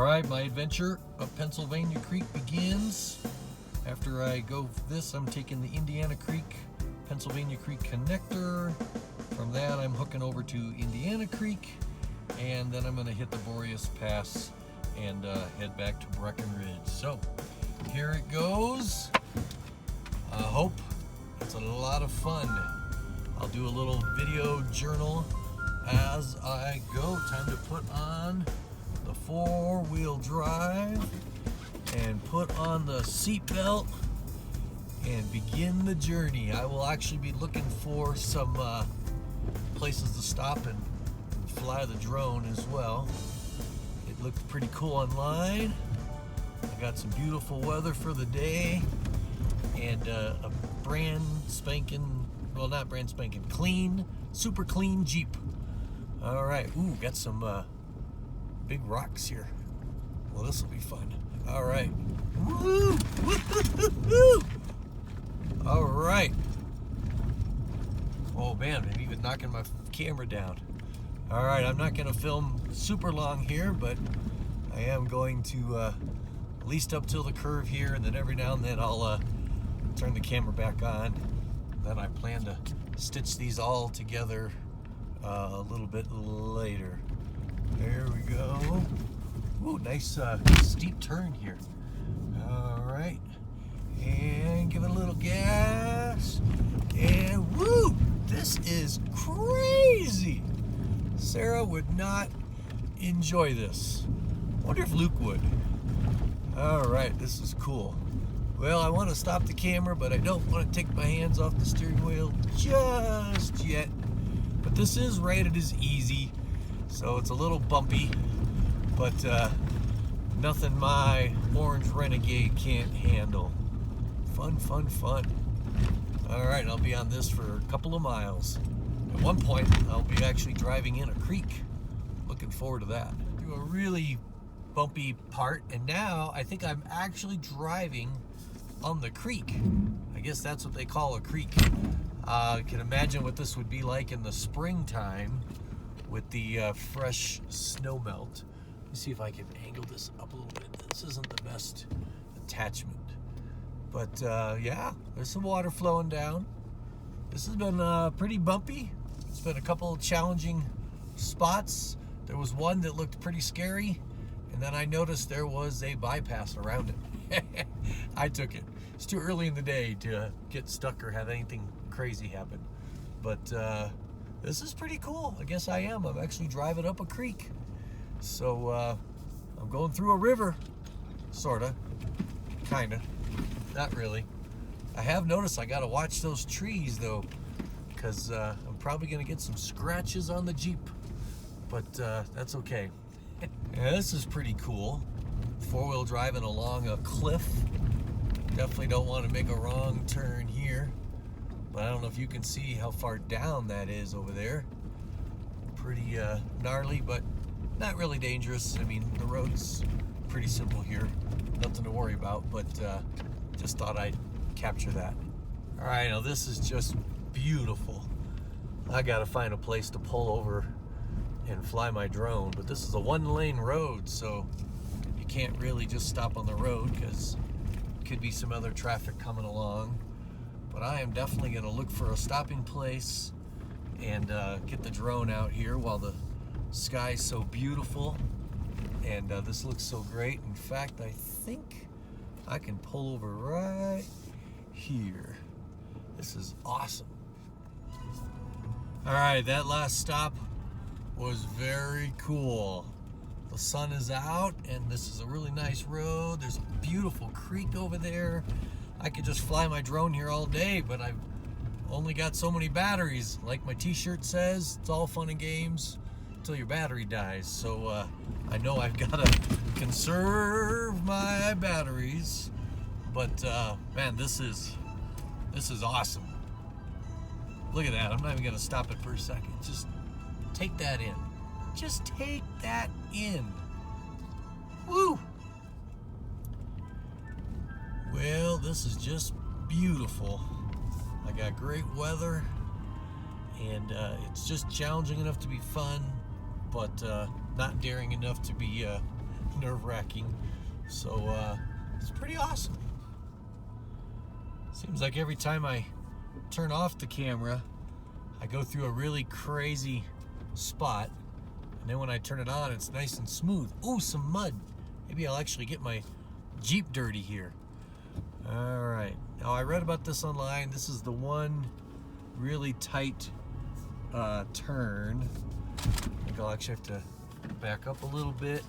All right, my adventure up Pennsylvania Creek begins. After I go this, I'm taking the Indiana Creek, Pennsylvania Creek connector. From that, I'm hooking over to Indiana Creek, and then I'm gonna hit the Boreas Pass and head back to Breckenridge. So here it goes. I hope it's a lot of fun. I'll do a little video journal as I go. Time to put on the four-wheel drive and put on the seatbelt and begin the journey. I will actually be looking for some places to stop and fly the drone as well. It looked pretty cool online. I got some beautiful weather for the day and a brand spanking, well, not brand spanking, clean, super clean Jeep. All right, ooh, got some big rocks here. Well, this will be fun. All right. Woo! Woo! All right. Oh man, I'm even knocking my camera down. All right, I'm not gonna film super long here, but I am going to at least up till the curve here, and then every now and then I'll turn the camera back on. Then I plan to stitch these all together a little bit later. There we go. Ooh, nice steep turn here. All right, and give it a little gas, and woo, this is crazy. Sarah would not enjoy this. Wonder if Luke would. All right, this is cool. Well, I want to stop the camera, but I don't want to take my hands off the steering wheel just yet. But this is rated as easy, so it's a little bumpy, but nothing my orange Renegade can't handle. Fun, fun, fun. All right, I'll be on this for a couple of miles. At one point, I'll be actually driving in a creek. Looking forward to that. Do a really bumpy part, and now I think I'm actually driving on the creek. I guess that's what they call a creek. I can imagine what this would be like in the springtime with the fresh snow melt. Let me see if I can angle this up a little bit. This isn't the best attachment, but yeah, there's some water flowing down. This has been pretty bumpy. It's been a couple of challenging spots. There was one that looked pretty scary, and then I noticed there was a bypass around it. I took it. It's too early in the day to get stuck or have anything crazy happen. But this is pretty cool. I guess I am. I'm actually driving up a creek. So I'm going through a river, sorta, kinda, not really. I have noticed I gotta watch those trees though, because I'm probably gonna get some scratches on the Jeep, but that's okay. Yeah, this is pretty cool. Four-wheel driving along a cliff. Definitely don't want to make a wrong turn here, but I don't know if you can see how far down that is over there. Pretty gnarly, but not really dangerous. I mean, the road's pretty simple here. Nothing to worry about, but just thought I'd capture that. All right, now this is just beautiful. I gotta find a place to pull over and fly my drone, but this is a one-lane road, so you can't really just stop on the road because could be some other traffic coming along. But I am definitely gonna look for a stopping place and get the drone out here while the sky's so beautiful and this looks so great. In fact, I think I can pull over right here. This is awesome. All right, that last stop was very cool. The sun is out and this is a really nice road. There's a beautiful creek over there. I could just fly my drone here all day, but I've only got so many batteries. Like my t-shirt says, it's all fun and games until your battery dies. So I know I've got to conserve my batteries, but man, this is awesome. Look at that. I'm not even gonna stop it for a second. Just take that in. Just take that in. Woo! Well, this is just beautiful. I got great weather, and it's just challenging enough to be fun, but not daring enough to be nerve-wracking. So it's pretty awesome. Seems like every time I turn off the camera, I go through a really crazy spot, and then when I turn it on, it's nice and smooth. Ooh, some mud. Maybe I'll actually get my Jeep dirty here. All right, now I read about this online. This is the one really tight turn. I think I'll actually have to back up a little bit,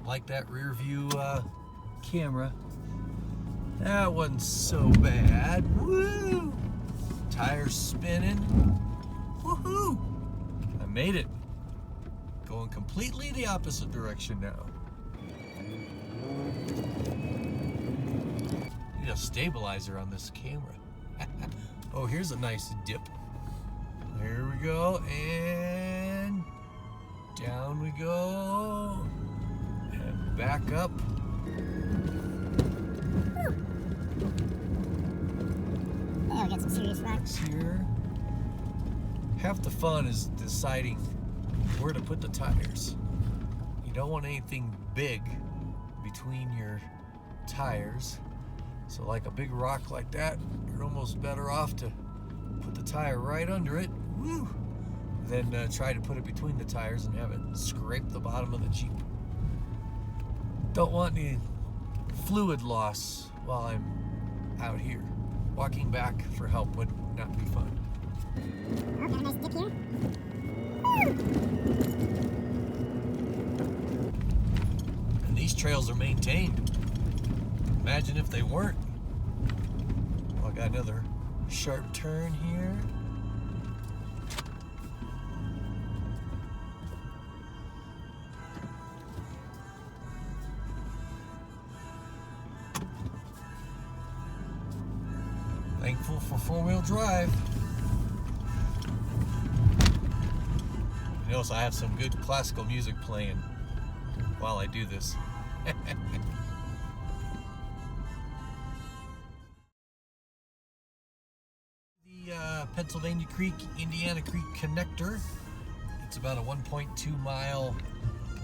like that rear view camera. That wasn't so bad. Woo! Tires spinning. Woohoo! I made it. Going completely the opposite direction now. Need a stabilizer on this camera. Oh, here's a nice dip. There we go, and down we go, and back up. Yeah, we got some serious rocks here. Half the fun is deciding where to put the tires. You don't want anything big between your tires. So like a big rock like that, you're almost better off to put the tire right under it. Woo! Then try to put it between the tires and have it scrape the bottom of the Jeep. Don't want any fluid loss while I'm out here. Walking back for help would not be fun. Oh, got a nice dip here. And these trails are maintained. Imagine if they weren't. Well, I got another sharp turn here. Thankful for four-wheel drive. You notice I have some good classical music playing while I do this. The Pennsylvania Creek, Indiana Creek connector. It's about a 1.2 mile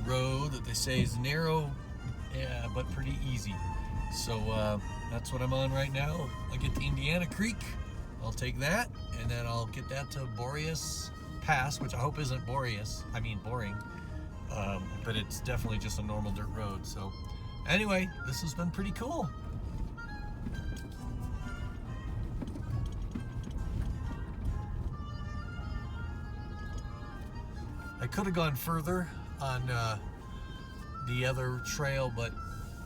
road that they say is narrow, but pretty easy. So that's what I'm on right now. I'll get to Indiana Creek, I'll take that, and then I'll get that to Boreas Pass, which I hope isn't Boreas, I mean boring, but it's definitely just a normal dirt road. So anyway, this has been pretty cool. I could have gone further on the other trail, but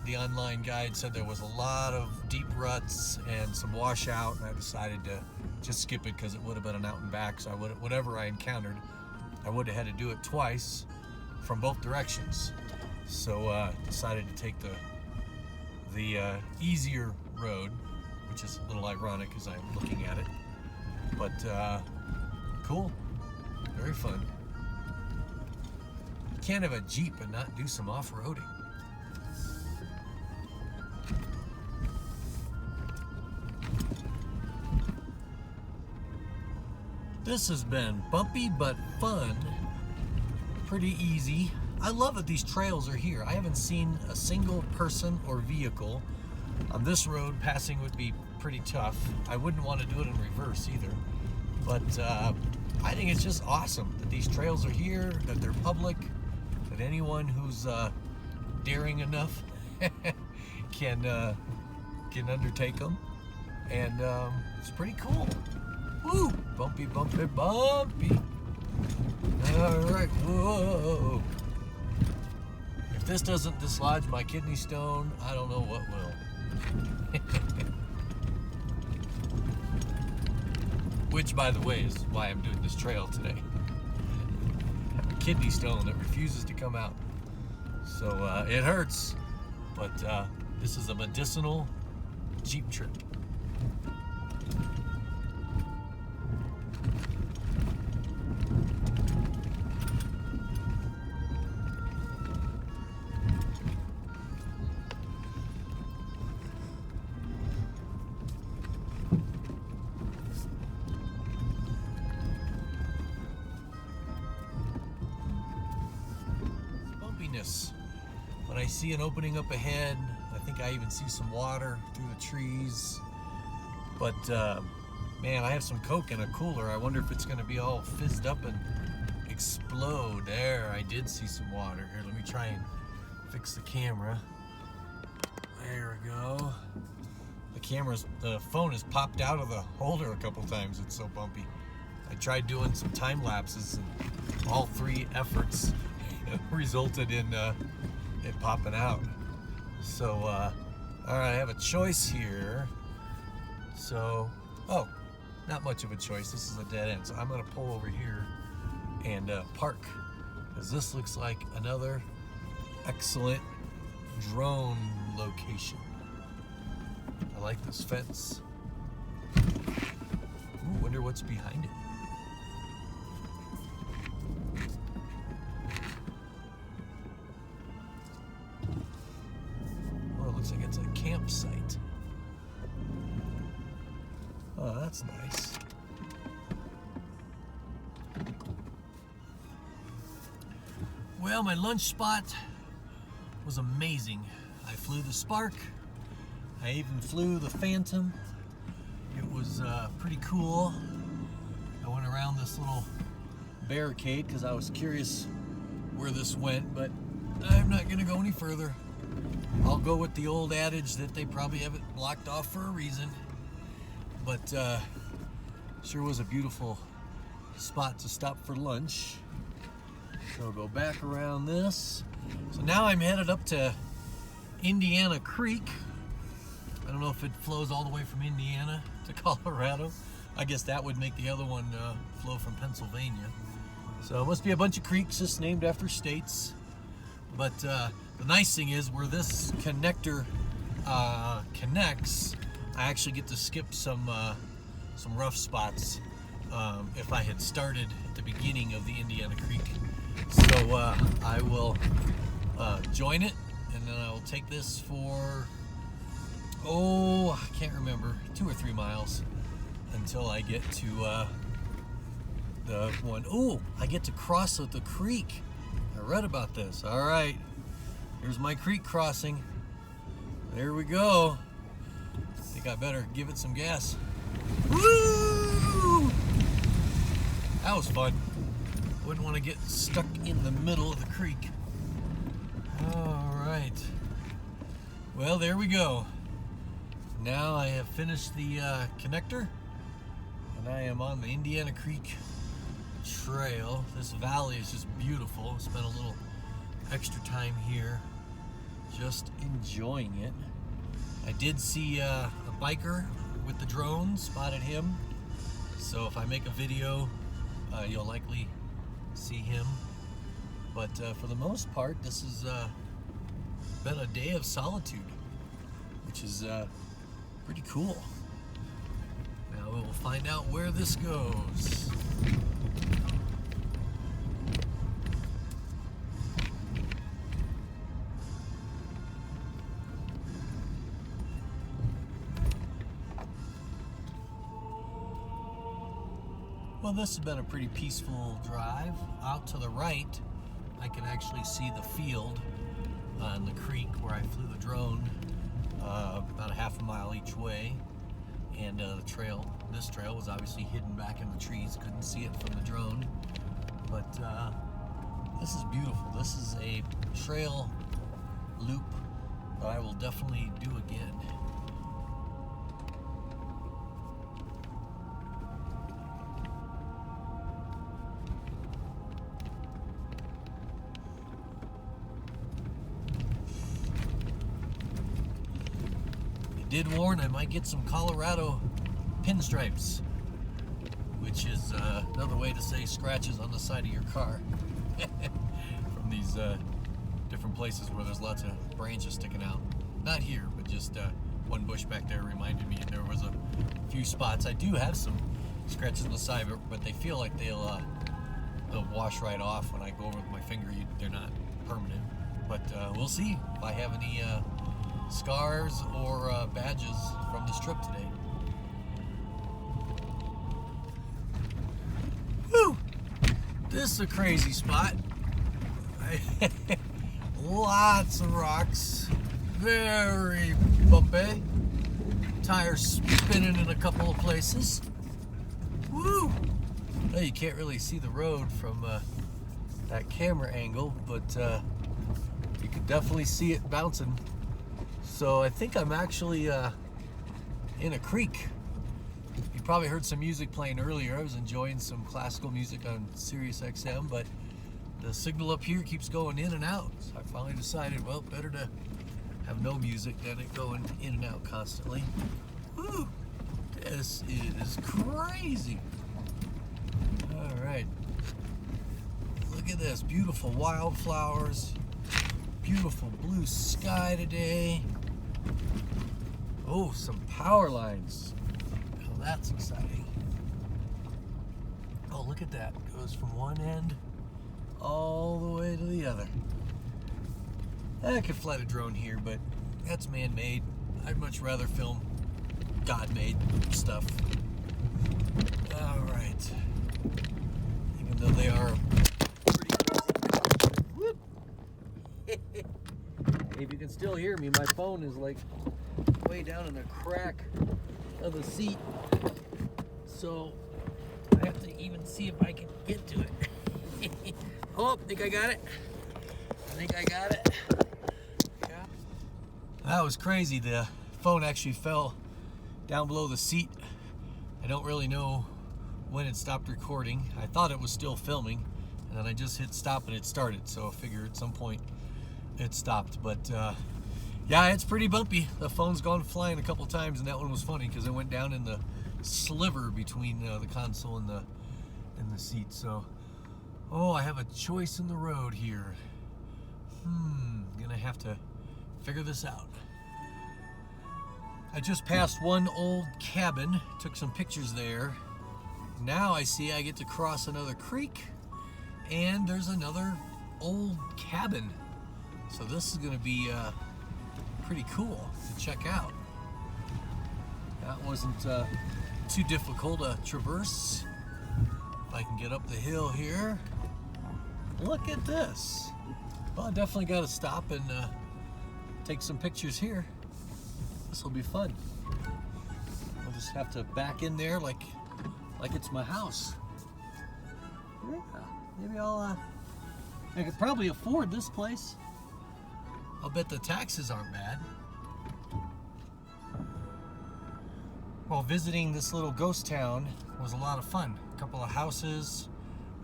the online guide said there was a lot of deep ruts and some washout, and I decided to just skip it because it would have been an out and back. So I would, whatever I encountered, I would have had to do it twice from both directions. So decided to take the easier road, which is a little ironic as I'm looking at it, but cool, very fun. You can't have a Jeep and not do some off-roading. This has been bumpy but fun, pretty easy. I love that these trails are here. I haven't seen a single person or vehicle on this road. Passing would be pretty tough. I wouldn't want to do it in reverse either. But I think it's just awesome that these trails are here, that they're public, that anyone who's daring enough can undertake them. And it's pretty cool. Woo! Bumpy, bumpy, bumpy. All right, whoa. If this doesn't dislodge my kidney stone, I don't know what will. Which, by the way, is why I'm doing this trail today. I have a kidney stone that refuses to come out. So it hurts, but this is a medicinal Jeep trip. But but I see an opening up ahead. I think I even see some water through the trees. But man, I have some Coke in a cooler. I wonder if it's going to be all fizzed up and explode. There, I did see some water. Here, let me try and fix the camera. There we go. The phone has popped out of the holder a couple times. It's so bumpy. I tried doing some time lapses, and all 3 efforts resulted in it popping out. So, all right, I have a choice here. So, oh, not much of a choice. This is a dead end. So I'm going to pull over here and park, because this looks like another excellent drone location. I like this fence. Ooh, wonder what's behind it. Oh, it looks like it's a campsite. Oh, that's nice. Well, my lunch spot was amazing. I flew the Spark. I even flew the Phantom. It was pretty cool. I went around this little barricade because I was curious where this went, but I'm not going to go any further. I'll go with the old adage that they probably have it blocked off for a reason. But sure was a beautiful spot to stop for lunch. So I'll go back around this. So now I'm headed up to Indiana Creek. I don't know if it flows all the way from Indiana to Colorado. I guess that would make the other one flow from Pennsylvania. So it must be a bunch of creeks just named after states. But the nice thing is, where this connector connects, I actually get to skip some rough spots if I had started at the beginning of the Indiana Creek. So I will join it, and then I will take this for, I can't remember, 2 or 3 miles until I get to the one. Oh, I get to cross the creek. I read about this. All right, here's my creek crossing. There we go. I think I better give it some gas. Woo! That was fun. Wouldn't want to get stuck in the middle of the creek. All right. Well, there we go. Now I have finished the connector, and I am on the Indiana Creek Trail. This valley is just beautiful. Spent a little extra time here just enjoying it. I did see a biker with the drone, spotted him. So if I make a video, you'll likely see him. But for the most part, this has been a day of solitude, which is pretty cool. Now we will find out where this goes. Well, this has been a pretty peaceful drive. Out to the right, I can actually see the field on the creek where I flew the drone, about a half a mile each way. And the trail, this trail was obviously hidden back in the trees. Couldn't see it from the drone. But this is beautiful. This is a trail loop that I will definitely do again. Did warn I might get some Colorado pinstripes, which is another way to say scratches on the side of your car from these different places where there's lots of branches sticking out. Not here, but just one bush back there reminded me there was a few spots. I do have some scratches on the side, but they feel like they'll wash right off when I go over with my finger. They're not permanent, but we'll see if I have any scars or badges from this trip today. Whew! This is a crazy spot. Lots of rocks. Very bumpy. Tires spinning in a couple of places. Woo! Well, you can't really see the road from that camera angle, but you can definitely see it bouncing. So I think I'm actually in a creek. You probably heard some music playing earlier. I was enjoying some classical music on Sirius XM, but the signal up here keeps going in and out. So I finally decided, well, better to have no music than it going in and out constantly. Woo! This is crazy. All right. Look at this. Beautiful wildflowers. Beautiful blue sky today. Oh, some power lines. Well, that's exciting. Oh, look at that. It goes from one end all the way to the other. I could fly the drone here, but that's man-made. I'd much rather film God-made stuff. All right. Even though they are pretty easy. Whoop. If you can still hear me, my phone is like way down in the crack of the seat. So I have to even see if I can get to it. Oh, I think I got it. Yeah. That was crazy. The phone actually fell down below the seat. I don't really know when it stopped recording. I thought it was still filming, and then I just hit stop and it started. So I figure at some point it stopped. But yeah, it's pretty bumpy. The phone's gone flying a couple times, and that one was funny because it went down in the sliver between the console and the seat. So, oh, I have a choice in the road here. Gonna have to figure this out. I just passed one old cabin, took some pictures there. Now I see I get to cross another creek, and there's another old cabin. So this is gonna be pretty cool to check out. That wasn't too difficult to traverse. If I can get up the hill here. Look at this. Well, I definitely got to stop and take some pictures here. This will be fun. I'll just have to back in there like it's my house. Yeah, maybe I could probably afford this place. I'll bet the taxes aren't bad. Well, visiting this little ghost town was a lot of fun. A couple of houses.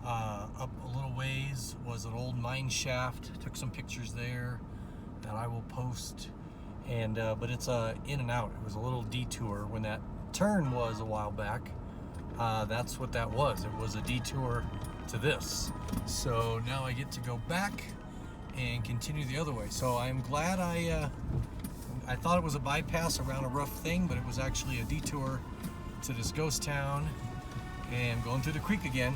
Up a little ways was an old mine shaft. Took some pictures there that I will post. And but it's in and out. It was a little detour. When that turn was a while back, that's what that was. It was a detour to this. So now I get to go back and continue the other way. So I'm glad I thought it was a bypass around a rough thing, but it was actually a detour to this ghost town and going through the creek again.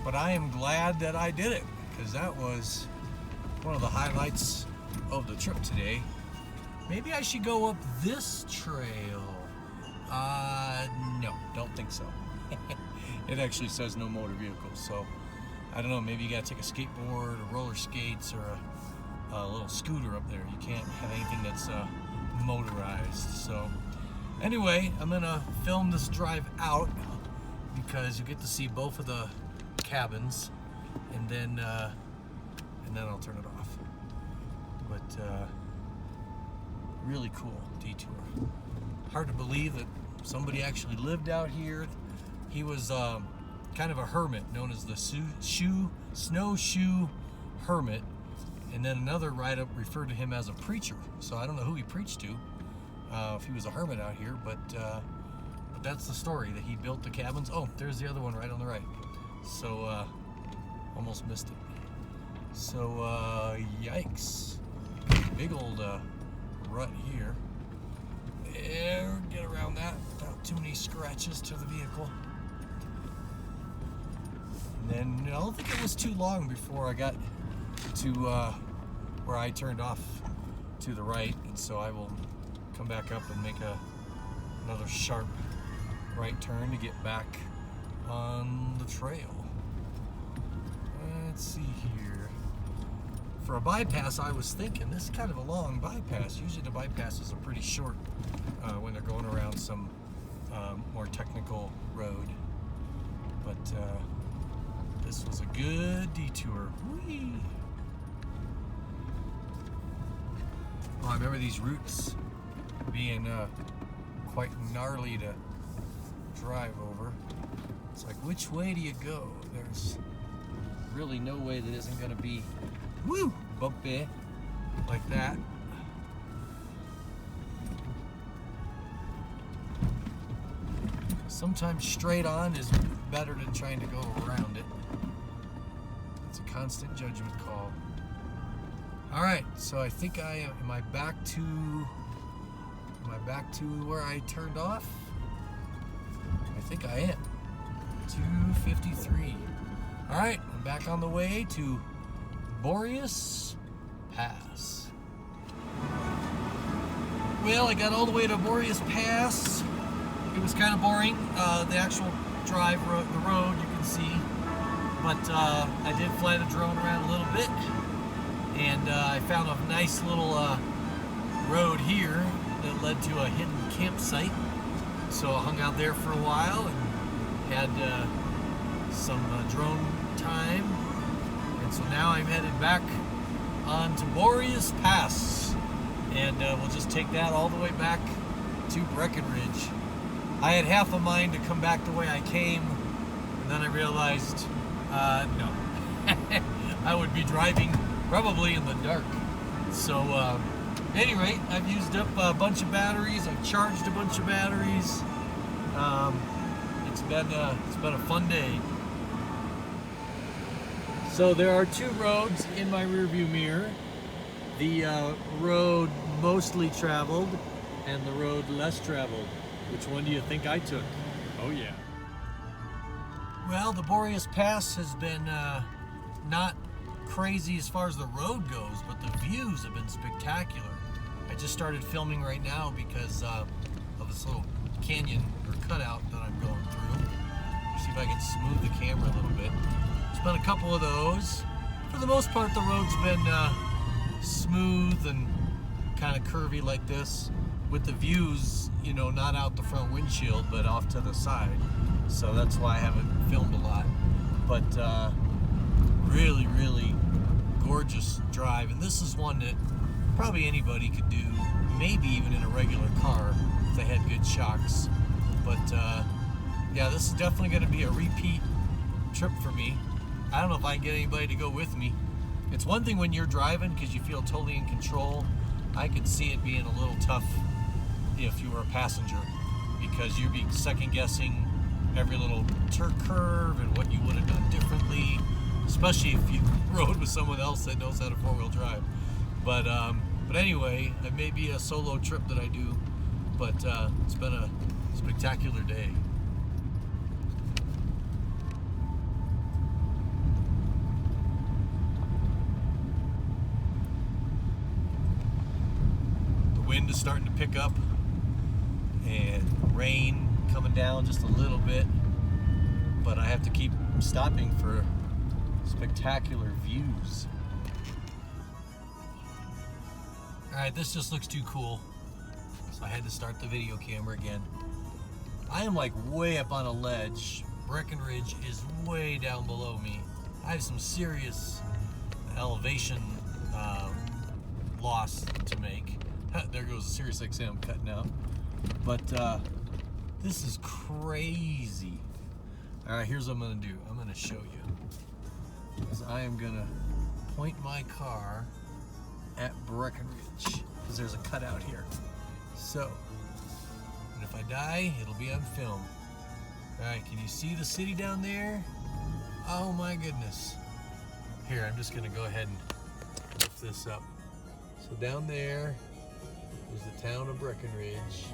But I am glad that I did it, because that was one of the highlights of the trip today. Maybe I should go up this trail. No, don't think so. It actually says no motor vehicles, so I don't know, maybe you gotta take a skateboard or roller skates or a little scooter up there. You can't have anything that's motorized. So anyway, I'm gonna film this drive out because you get to see both of the cabins, and then I'll turn it off. But really cool detour. Hard to believe that somebody actually lived out here. He was kind of a hermit, known as the snowshoe hermit, and then another write-up referred to him as a preacher. So I don't know who he preached to, if he was a hermit out here, but that's the story, that he built the cabins. Oh, there's the other one right on the right. So almost missed it. So yikes, big old rut here. Yeah, get around that without too many scratches to the vehicle. And then I don't think it was too long before I got to where I turned off to the right, and so I will come back up and make another sharp right turn to get back on the trail. Let's see here. for a bypass, I was thinking this is kind of a long bypass. Usually the bypasses are pretty short when they're going around some more technical road. But this was a good detour. Whee! Well, I remember these routes being quite gnarly to drive over. It's like, which way do you go? There's really no way that isn't going to be bumpy like that. Sometimes straight on is better than trying to go around it. It's a constant judgment call. All right, so I think am I back to where I turned off? I think I am. 253. All right, I'm back on the way to Boreas Pass. Well, I got all the way to Boreas Pass. It was kind of boring, the actual drive, the road you can see. But I did fly the drone around a little bit. And I found a nice little road here that led to a hidden campsite. So I hung out there for a while and had some drone time. And so now I'm headed back on to Boreas Pass. And we'll just take that all the way back to Breckenridge. I had half a mind to come back the way I came, and then I realized, no. I would be driving probably in the dark. So, at any rate, I've used up a bunch of batteries. I've charged a bunch of batteries. It's been a fun day. So there are two roads in my rearview mirror. The road mostly traveled and the road less traveled. Which one do you think I took? Oh yeah. Well, the Boreas Pass has been not crazy as far as the road goes, but the views have been spectacular. I just started filming right now because of this little canyon or cutout that I'm going through. See if I can smooth the camera a little bit. There's been a couple of those. For the most part, the road's been smooth and kind of curvy like this, with the views, you know, not out the front windshield, but off to the side. So that's why I haven't filmed a lot. But really, really gorgeous drive. And this is one that probably anybody could do, maybe even in a regular car if they had good shocks. But yeah, this is definitely going to be a repeat trip for me. I don't know if I can get anybody to go with me. It's one thing when you're driving because you feel totally in control. I could see it being a little tough if you were a passenger, because you'd be second guessing every little curve and what you would have done differently, especially if you rode with someone else that knows how to four-wheel drive. But anyway, it may be a solo trip that I do, but it's been a spectacular day. The wind is starting to pick up, and rain coming down just a little bit, but I have to keep stopping for spectacular views. Alright, this just looks too cool, so I had to start the video camera again. I am like way up on a ledge. Breckenridge is way down below me. I have some serious elevation loss to make. There goes a Sirius XM cutting out. But this is crazy. All right, here's what I'm gonna do. I'm gonna show you. Because I am gonna point my car at Breckenridge, because there's a cutout here. So, and if I die, it'll be on film. All right, can you see the city down there? Oh my goodness. Here, I'm just gonna go ahead and lift this up. So down there is the town of Breckenridge.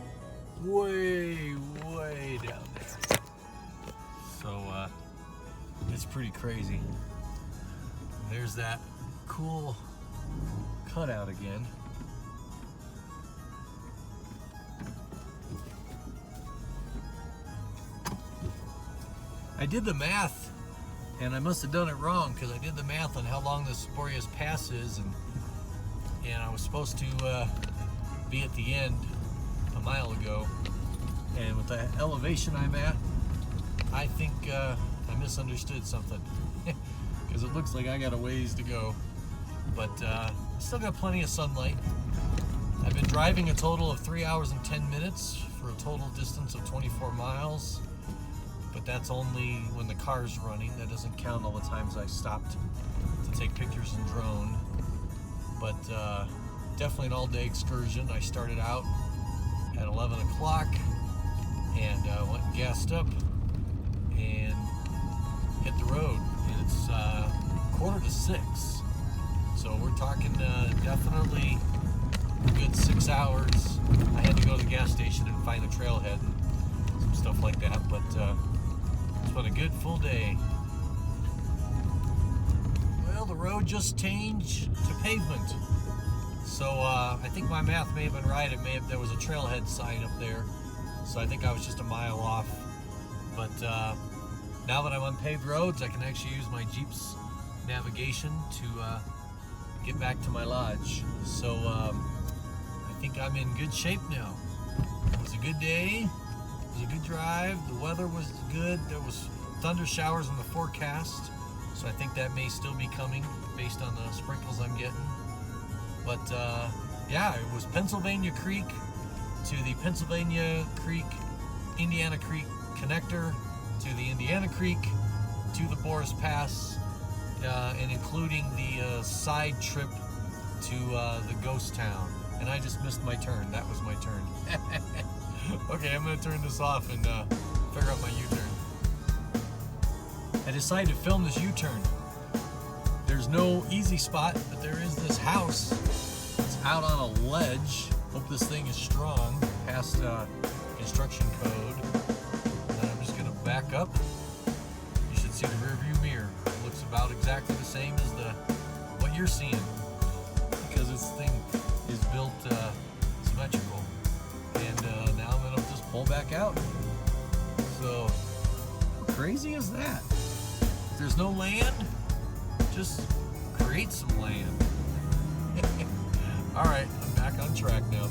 Way, way down there. So, it's pretty crazy. There's that cool cutout again. I did the math And I must have done it wrong because I did the math on how long this Boreas Pass is, and I was supposed to be at the end a mile ago. And with the elevation I'm at, I think I misunderstood something because it looks like I got a ways to go. But still got plenty of sunlight. I've been driving a total of 3 hours and 10 minutes for a total distance of 24 miles. But that's only when the car's running. That doesn't count all the times I stopped to take pictures and drone. But definitely an all-day excursion. I started out at 11 o'clock and went and gassed up and hit the road. And it's 5:45. So we're talking definitely a good 6 hours. I had to go to the gas station and find a trailhead and some stuff like that. But it's been a good full day. Well, the road just changed to pavement. So I think my math may have been right. There was a trailhead sign up there. So I think I was just a mile off. But now that I'm on paved roads, I can actually use my Jeep's navigation to get back to my lodge. So I think I'm in good shape now. It was a good day. It was a good drive. The weather was good. There was thunder showers in the forecast, so I think that may still be coming based on the sprinkles I'm getting. But yeah, it was Pennsylvania Creek to the Pennsylvania Creek, Indiana Creek connector, to the Indiana Creek, to the Boreas Pass, and including the side trip to the ghost town. And I just missed my turn. That was my turn. Okay, I'm going to turn this off and figure out my U-turn. I decided to film this U-turn. There's no easy spot, but there is this house. It's out on a ledge. Hope this thing is strong, past construction code. And then I'm just going to back up. You should see the rear view mirror. It looks about exactly the same as what you're seeing, because this thing is built symmetrical. And now I'm going to just pull back out. So, how crazy is that? If there's no land, just create some land. All right, I'm back on track now.